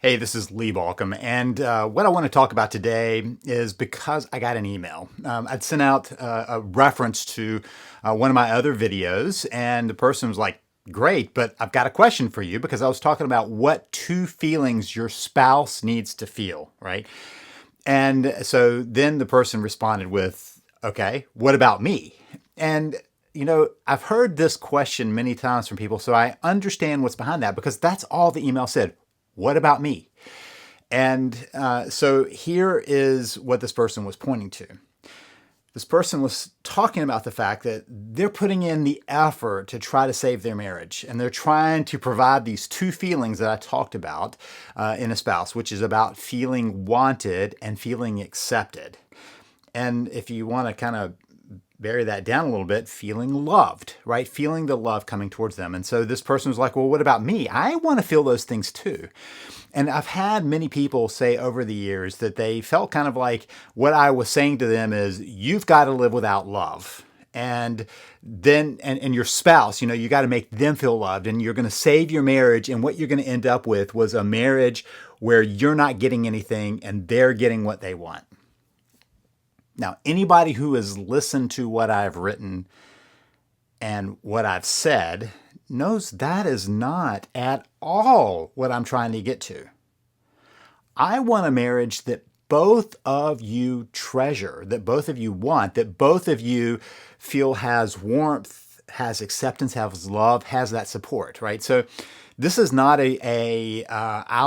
Hey, this is Lee Balcom, and what I want to talk about today is because I got an email. I'd sent out a reference to one of my other videos, and the person was like, "Great, but I've got a question for you," because I was talking about what two feelings your spouse needs to feel, right? And so then the person responded with, "Okay, what about me?" And I've heard this question many times from people, so I understand what's behind that because that's all the email said. What about me? And so here is what this person was pointing to. This person was talking about the fact that they're putting in the effort to try to save their marriage. And they're trying to provide these two feelings that I talked about in a spouse, which is about feeling wanted and feeling accepted. And if you want to kind of bury that down a little bit, feeling loved, right? Feeling the love coming towards them. And so this person was like, well, what about me? I want to feel those things too. And I've had many people say over the years that they felt kind of like what I was saying to them is, you've got to live without love. And then, and your spouse, you got to make them feel loved, and you're going to save your marriage. And what you're going to end up with was a marriage where you're not getting anything and they're getting what they want. Now, anybody who has listened to what I've written and what I've said knows that is not at all what I'm trying to get to. I want a marriage that both of you treasure, that both of you want, that both of you feel has warmth, has acceptance, has love, has that support, right? So this is not I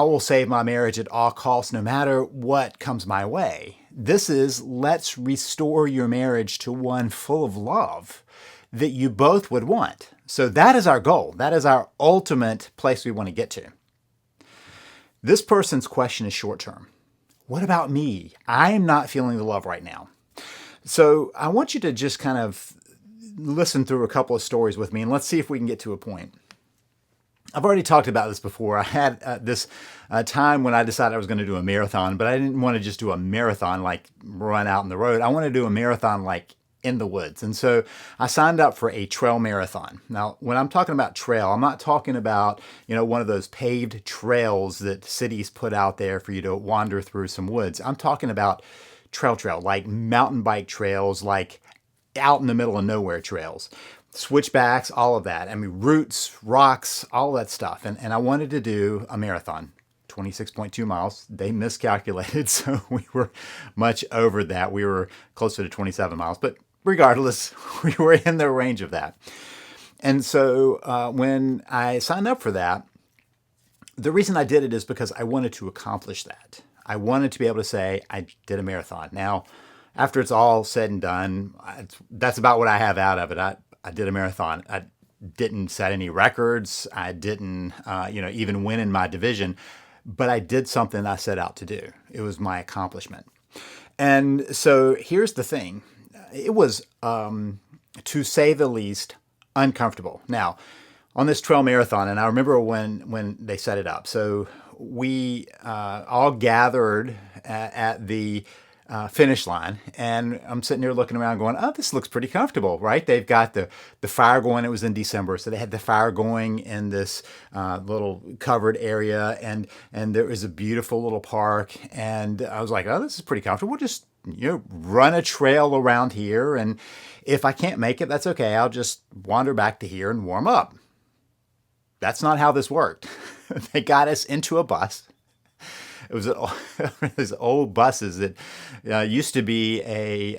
will save my marriage at all costs, no matter what comes my way. This is, let's restore your marriage to one full of love that you both would want. So that is our goal. That is our ultimate place we want to get to. This person's question is short term. What about me? I'm not feeling the love right now. So I want you to just kind of listen through a couple of stories with me, and let's see if we can get to a point. I've already talked about this before. I had this time when I decided I was going to do a marathon, but I didn't want to just do a marathon like run out in the road. I want to do a marathon like in the woods. And so I signed up for a trail marathon. Now, when I'm talking about trail, I'm not talking about, one of those paved trails that cities put out there for you to wander through some woods. I'm talking about trail, like mountain bike trails, like out in the middle of nowhere trails. Switchbacks, all of that. I mean, roots, rocks, all that stuff. And I wanted to do a marathon, 26.2 miles. They miscalculated, so we were much over that. We were closer to 27 miles. But regardless, we were in the range of that. And so when I signed up for that, the reason I did it is because I wanted to accomplish that. I wanted to be able to say, I did a marathon. Now, after it's all said and done, that's about what I have out of it. I did a marathon. I didn't set any records. I didn't, even win in my division, but I did something I set out to do. It was my accomplishment. And so here's the thing. It was, to say the least, uncomfortable. Now, on this trail marathon, and I remember when they set it up. So we all gathered at the finish line, and I'm sitting there looking around going, oh, this looks pretty comfortable, right? They've got the fire going. It was in December, so they had the fire going in this little covered area, and there was a beautiful little park, and I was like, oh, this is pretty comfortable. We'll just run a trail around here, and if I can't make it, that's okay. I'll just wander back to here and warm up. That's not how this worked. They got us into a bus. It was these old buses that used to be a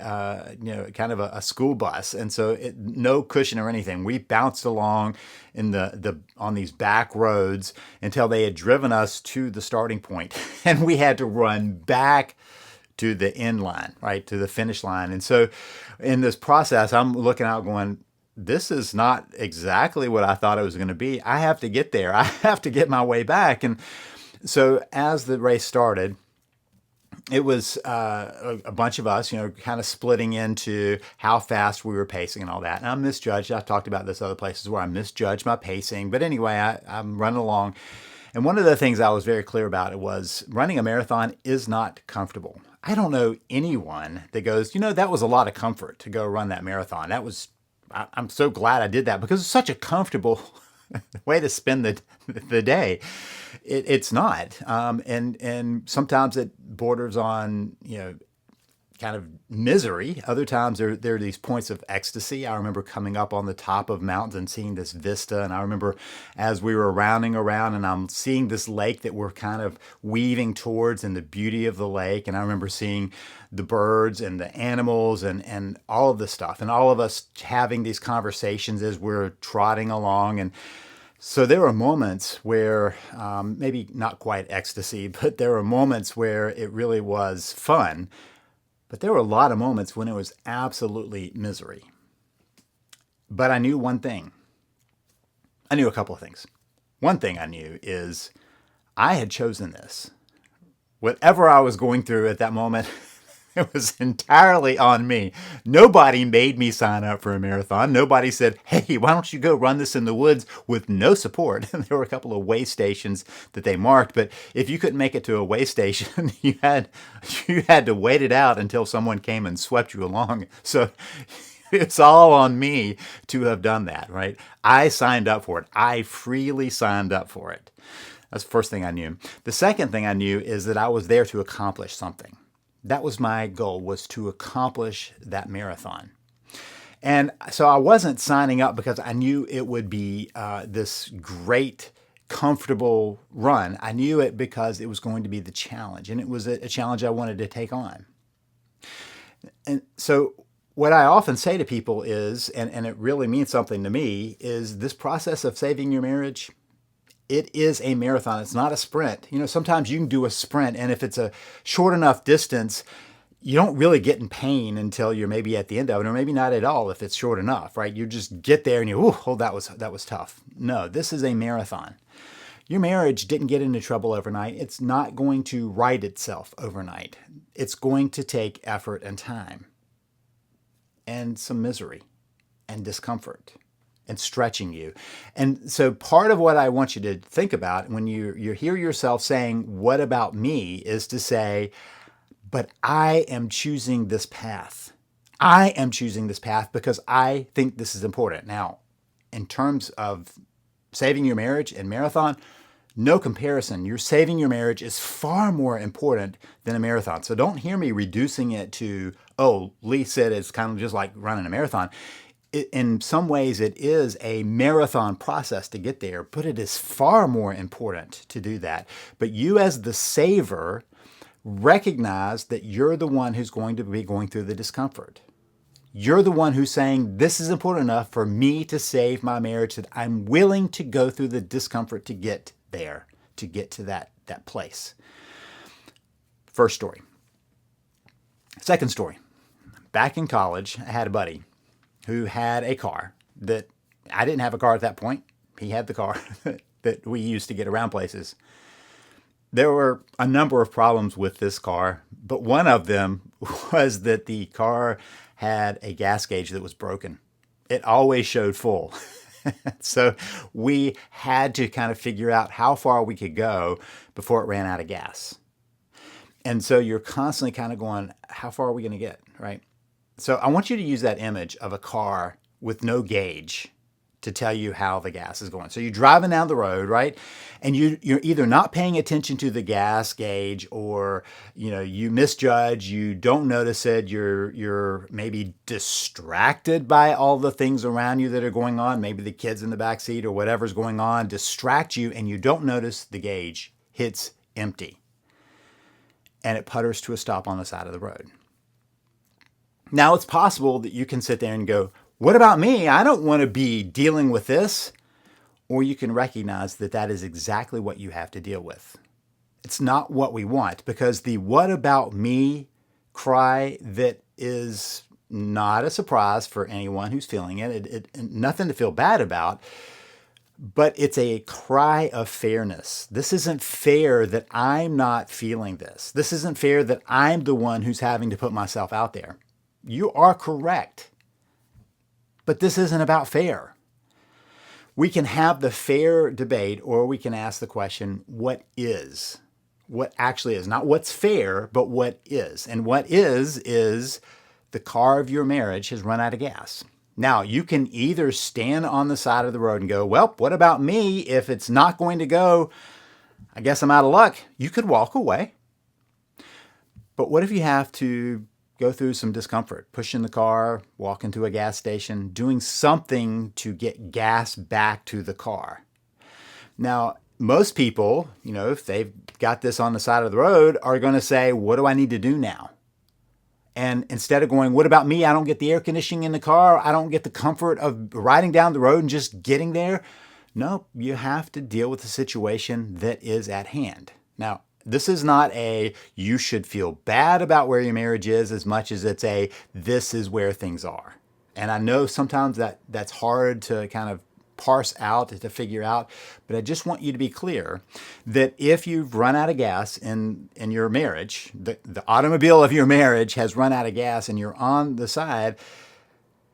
kind of a school bus, and so no cushion or anything. We bounced along in on these back roads until they had driven us to the starting point, and we had to run back to the end line, right, to the finish line. And so in this process, I'm looking out going, this is not exactly what I thought it was going to be. I have to get there. I have to get my way back. And so as the race started, it was a bunch of us, kind of splitting into how fast we were pacing and all that. And I misjudged. I've talked about this other places where I misjudged my pacing. But anyway, I'm running along. And one of the things I was very clear about it was running a marathon is not comfortable. I don't know anyone that goes, that was a lot of comfort to go run that marathon. I'm so glad I did that because it's such a comfortable way to spend the day. It's not, and sometimes it borders on kind of misery. Other times there are these points of ecstasy. I remember coming up on the top of mountains and seeing this vista. And I remember as we were rounding around and I'm seeing this lake that we're kind of weaving towards and the beauty of the lake. And I remember seeing the birds and the animals and all of the stuff and all of us having these conversations as we're trotting along. And so there were moments where maybe not quite ecstasy, but there were moments where it really was fun. But there were a lot of moments when it was absolutely misery. But I knew one thing. I knew a couple of things. One thing I knew is I had chosen this. Whatever I was going through at that moment, it was entirely on me. Nobody made me sign up for a marathon. Nobody said, hey, why don't you go run this in the woods with no support? There were a couple of way stations that they marked, but if you couldn't make it to a way station, you had to wait it out until someone came and swept you along. So it's all on me to have done that, right? I signed up for it. I freely signed up for it. That's the first thing I knew. The second thing I knew is that I was there to accomplish something. That was my goal, was to accomplish that marathon. And so I wasn't signing up because I knew it would be this great, comfortable run. I knew it because it was going to be the challenge, and it was a challenge I wanted to take on. And so what I often say to people is, and it really means something to me, is this process of saving your marriage, it is a marathon. It's not a sprint. Sometimes you can do a sprint, and if it's a short enough distance, you don't really get in pain until you're maybe at the end of it, or maybe not at all if it's short enough, right? You just get there and that was tough. No, this is a marathon. Your marriage didn't get into trouble overnight. It's not going to right itself overnight. It's going to take effort and time and some misery and discomfort and stretching you. And so part of what I want you to think about when you hear yourself saying, what about me, is to say, but I am choosing this path. I am choosing this path because I think this is important. Now, in terms of saving your marriage and marathon, no comparison. You're saving your marriage is far more important than a marathon. So don't hear me reducing it to, Lee said it's kind of just like running a marathon. In some ways, it is a marathon process to get there, but it is far more important to do that. But you as the saver recognize that you're the one who's going to be going through the discomfort. You're the one who's saying, this is important enough for me to save my marriage that I'm willing to go through the discomfort to get there, to get to that place. First story. Second story. Back in college, I had a buddy who had a car that I didn't have a car at that point. He had the car that we used to get around places. There were a number of problems with this car, but one of them was that the car had a gas gauge that was broken. It always showed full. So we had to kind of figure out how far we could go before it ran out of gas. And so you're constantly kind of going, how far are we going to get, right? So I want you to use that image of a car with no gauge to tell you how the gas is going. So you're driving down the road, right? And you're either not paying attention to the gas gauge, or you misjudge, you don't notice it, you're maybe distracted by all the things around you that are going on, maybe the kids in the back seat or whatever's going on distract you, and you don't notice the gauge hits empty. And it putters to a stop on the side of the road. Now, it's possible that you can sit there and go, what about me? I don't want to be dealing with this. Or you can recognize that that is exactly what you have to deal with. It's not what we want, because the what about me cry that is not a surprise for anyone who's feeling it. Nothing to feel bad about, but it's a cry of fairness. This isn't fair that I'm not feeling this. This isn't fair that I'm the one who's having to put myself out there. You are correct. But this isn't about fair. We can have the fair debate, or we can ask the question, what is? What actually is? Not what's fair, but what is. And what is the car of your marriage has run out of gas. Now, you can either stand on the side of the road and go, well, what about me? If it's not going to go, I guess I'm out of luck. You could walk away. But what if you have to go through some discomfort, push in the car, walk into a gas station, doing something to get gas back to the car? Now, most people, if they've got this on the side of the road, are going to say, what do I need to do now? And instead of going, what about me? I don't get the air conditioning in the car. I don't get the comfort of riding down the road and just getting there. No, you have to deal with the situation that is at hand. Now, this is not a you should feel bad about where your marriage is as much as it's a this is where things are. And I know sometimes that's hard to kind of parse out, to figure out, but I just want you to be clear that if you've run out of gas in your marriage, the automobile of your marriage has run out of gas and you're on the side,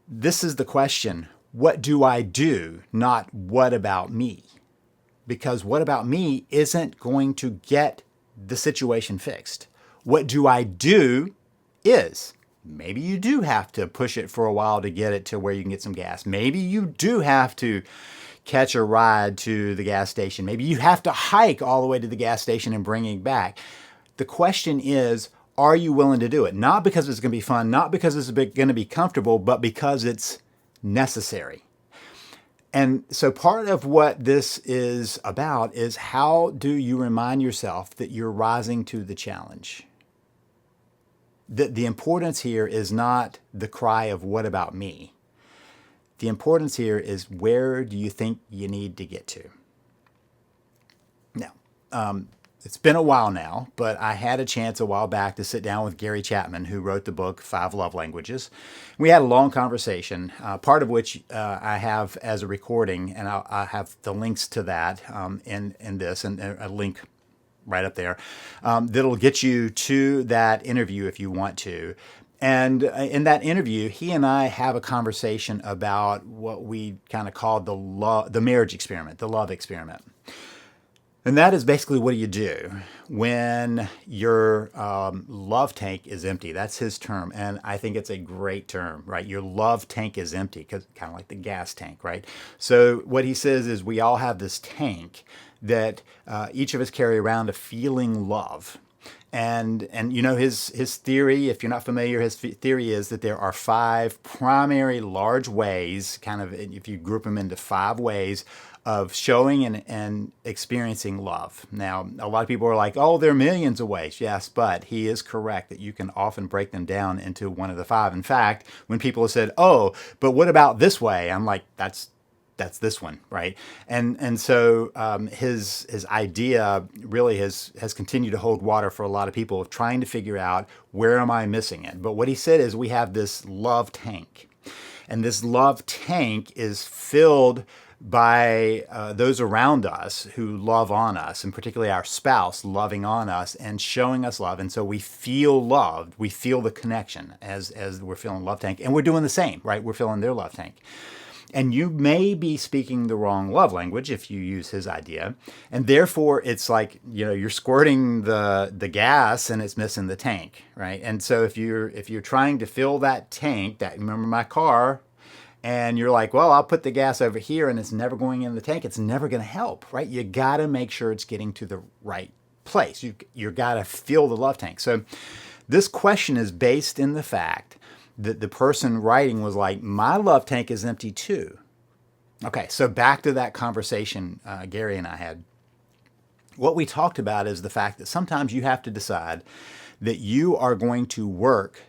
this is the question: what do I do? Not what about me? Because what about me isn't going to get the situation fixed. What do I do is, maybe you do have to push it for a while to get it to where you can get some gas. Maybe you do have to catch a ride to the gas station. Maybe you have to hike all the way to the gas station and bring it back. The question is, are you willing to do it? Not because it's going to be fun, not because it's going to be comfortable, but because it's necessary. And so part of what this is about is, how do you remind yourself that you're rising to the challenge? The importance here is not the cry of what about me? The importance here is, where do you think you need to get to? Now, it's been a while now, but I had a chance a while back to sit down with Gary Chapman, who wrote the book, 5 Love Languages. We had a long conversation, part of which I have as a recording, and I have the links to that in this, and a link right up there that'll get you to that interview if you want to. And in that interview, he and I have a conversation about what we kind of called the marriage experiment, the love experiment. And that is basically, what do you do when your love tank is empty? That's his term. And I think it's a great term, right? Your love tank is empty, because kind of like the gas tank, right? So what he says is, we all have this tank that each of us carry around, of feeling love. And his theory, if you're not familiar, his theory is that there are 5 primary large ways, kind of if you group them into 5 ways, of showing and experiencing love. Now, a lot of people are like, oh, there are millions of ways. Yes, but he is correct that you can often break them down into one of the 5. In fact, when people have said, oh, but what about this way? I'm like, that's this one, right? And so his idea really has continued to hold water for a lot of people, of trying to figure out, where am I missing it? But what he said is, we have this love tank. And this love tank is filled by those around us who love on us, and particularly our spouse loving on us and showing us love. And so we feel loved. We feel the connection as we're filling love tank. And we're doing the same, right? We're filling their love tank. And you may be speaking the wrong love language if you use his idea. And therefore, it's like, you're squirting the gas and it's missing the tank, right? And so if you're trying to fill that tank, remember my car, and you're like, well, I'll put the gas over here and it's never going in the tank, it's never going to help, right? You got to make sure it's getting to the right place. You got to fill the love tank. So this question is based in the fact that the person writing was like, my love tank is empty too. Okay, so back to that conversation Gary and I had. What we talked about is the fact that sometimes you have to decide that you are going to work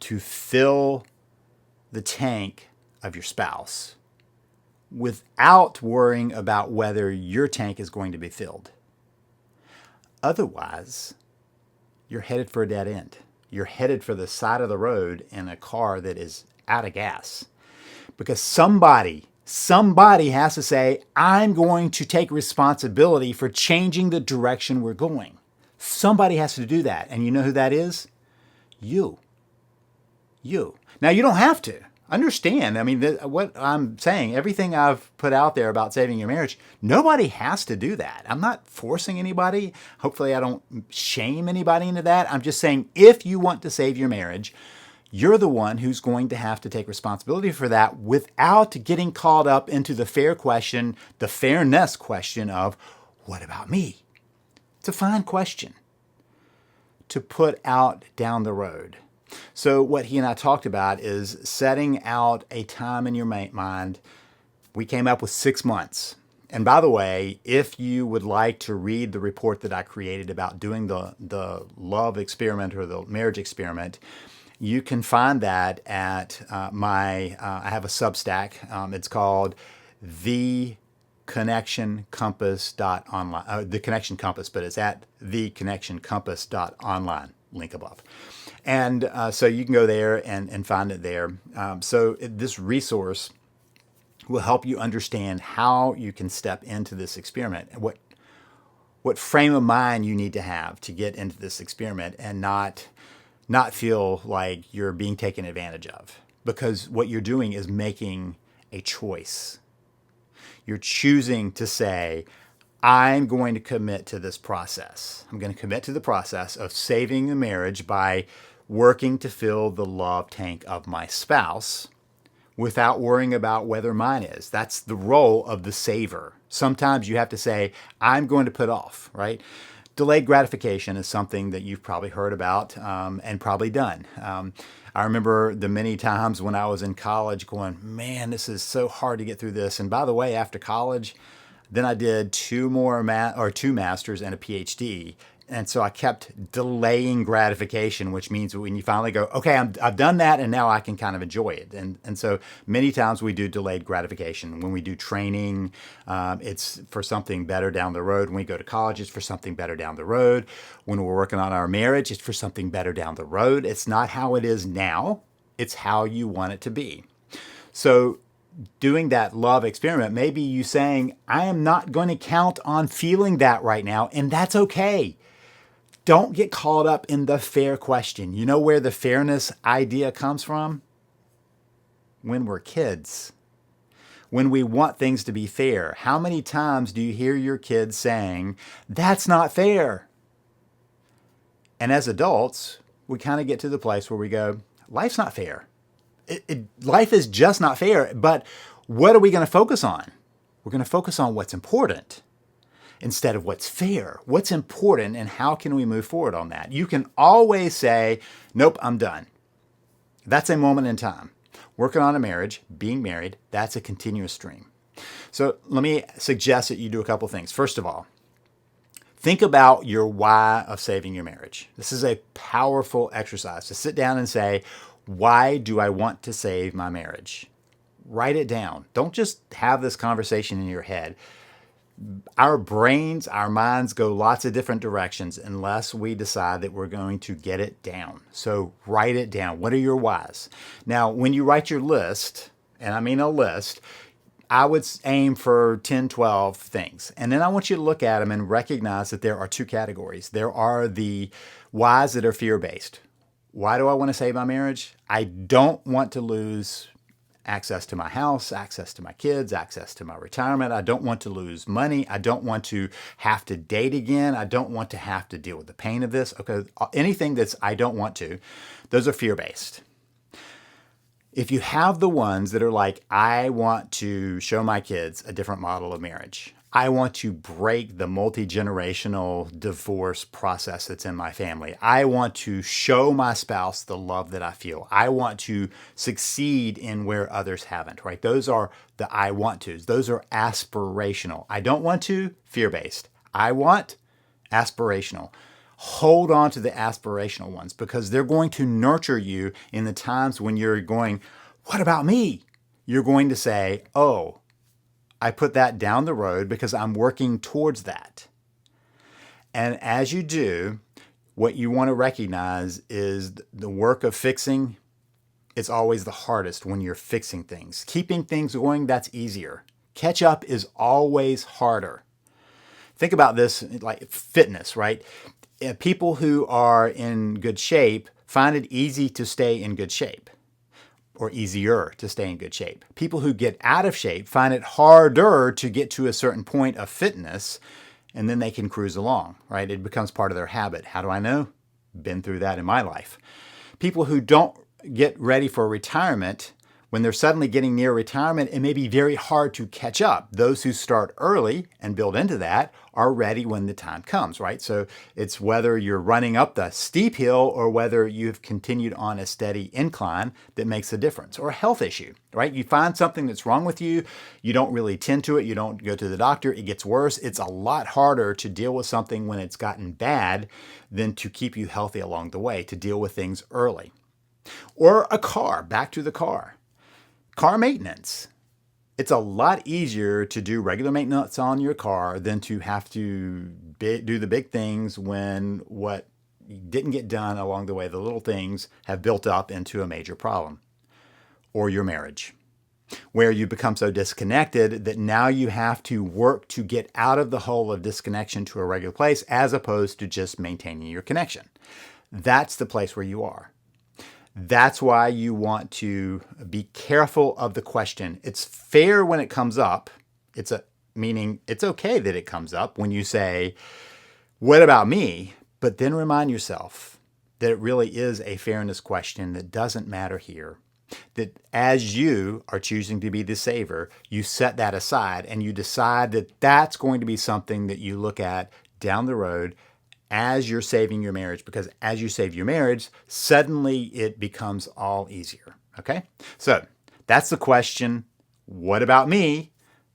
to fill the tank of your spouse without worrying about whether your tank is going to be filled. Otherwise, you're headed for a dead end. You're headed for the side of the road in a car that is out of gas. Because somebody has to say, I'm going to take responsibility for changing the direction we're going. Somebody has to do that. And you know who that is? You. Now, you don't have to. Understand, what I'm saying, everything I've put out there about saving your marriage, nobody has to do that. I'm not forcing anybody. Hopefully I don't shame anybody into that. I'm just saying, if you want to save your marriage, you're the one who's going to have to take responsibility for that, without getting caught up into the fairness question of, what about me? It's a fine question to put out down the road. So what he and I talked about is setting out a time in your mind. We came up with 6 months. And by the way, if you would like to read the report that I created about doing the love experiment or the marriage experiment, you can find that at I have a Substack. It's called The Connection Compass.online, The Connection Compass, but it's at theconnectioncompass.online, link above. And so you can go there and find it there. This resource will help you understand how you can step into this experiment and what frame of mind you need to have to get into this experiment and not feel like you're being taken advantage of. Because what you're doing is making a choice. You're choosing to say, I'm going to commit to this process. I'm going to commit to the process of saving the marriage by working to fill the love tank of my spouse without worrying about whether mine is. That's the role of the saver. Sometimes you have to say, I'm going to put off, right? Delayed gratification is something that you've probably heard about and probably done. I remember the many times when I was in college going, man, this is so hard to get through this. And by the way, after college, then I did two masters and a PhD. And so I kept delaying gratification, which means when you finally go, okay, I've done that and now I can kind of enjoy it. And so many times we do delayed gratification. When we do training, it's for something better down the road. When we go to college, it's for something better down the road. When we're working on our marriage, it's for something better down the road. It's not how it is now. It's how you want it to be. So doing that love experiment, maybe you saying, I am not going to count on feeling that right now, and that's okay. Don't get caught up in the fair question. You know where the fairness idea comes from? When we're kids. When we want things to be fair. How many times do you hear your kids saying, that's not fair? And as adults, we kind of get to the place where we go, life's not fair. Life is just not fair. But what are we going to focus on? We're going to focus on what's important instead of what's fair. What's important and how can we move forward on that? You can always say, nope, I'm done. That's a moment in time. Working on a marriage, being married, that's a continuous stream. So let me suggest that you do a couple things. First of all, think about your why of saving your marriage. This is a powerful exercise to sit down and say, why do I want to save my marriage? Write it down. Don't just have this conversation in your head. Our brains, our minds go lots of different directions unless we decide that we're going to get it down. So write it down. What are your whys? Now, when you write your list, and I mean a list, I would aim for 10, 12 things. And then I want you to look at them and recognize that there are two categories. There are the whys that are fear-based. Why do I want to save my marriage? I don't want to lose access to my house, access to my kids, access to my retirement. I don't want to lose money. I don't want to have to date again. I don't want to have to deal with the pain of this. Okay, anything that's I don't want to, those are fear-based. If you have the ones that are like, I want to show my kids a different model of marriage. I want to break the multi-generational divorce process that's in my family. I want to show my spouse the love that I feel. I want to succeed in where others haven't, right? Those are the I want tos. Those are aspirational. I don't want to, fear-based. I want, aspirational. Hold on to the aspirational ones because they're going to nurture you in the times when you're going, what about me? You're going to say, oh, I put that down the road because I'm working towards that. And as you do, what you want to recognize is the work of fixing. It's always the hardest when you're fixing things. Keeping things going, that's easier. Catch up is always harder. Think about this like fitness, right? People who are in good shape find it easy to stay in good shape. Or easier to stay in good shape. People who get out of shape find it harder to get to a certain point of fitness, and then they can cruise along, right? It becomes part of their habit. How do I know? Been through that in my life. People who don't get ready for retirement When they're suddenly getting near retirement, it may be very hard to catch up. Those who start early and build into that are ready when the time comes, right? So it's whether you're running up the steep hill or whether you've continued on a steady incline that makes a difference. Or a health issue, right? You find something that's wrong with you, you don't really tend to it, you don't go to the doctor, it gets worse. It's a lot harder to deal with something when it's gotten bad than to keep you healthy along the way, to deal with things early. Or a car, back to the car. Car maintenance. It's a lot easier to do regular maintenance on your car than to have to do the big things when what didn't get done along the way, the little things, have built up into a major problem. Or your marriage, where you become so disconnected that now you have to work to get out of the hole of disconnection to a regular place as opposed to just maintaining your connection. That's the place where you are. That's why you want to be careful of the question. It's fair when it comes up. Meaning it's okay that it comes up when you say, what about me? But then remind yourself that it really is a fairness question that doesn't matter here. That as you are choosing to be the saver, you set that aside and you decide that that's going to be something that you look at down the road as you're saving your marriage, because as you save your marriage, suddenly it becomes all easier. Okay? So that's the question. What about me?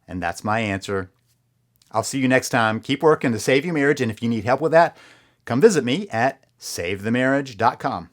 And that's my answer. I'll see you next time. Keep working to save your marriage. And if you need help with that, come visit me at savethemarriage.com.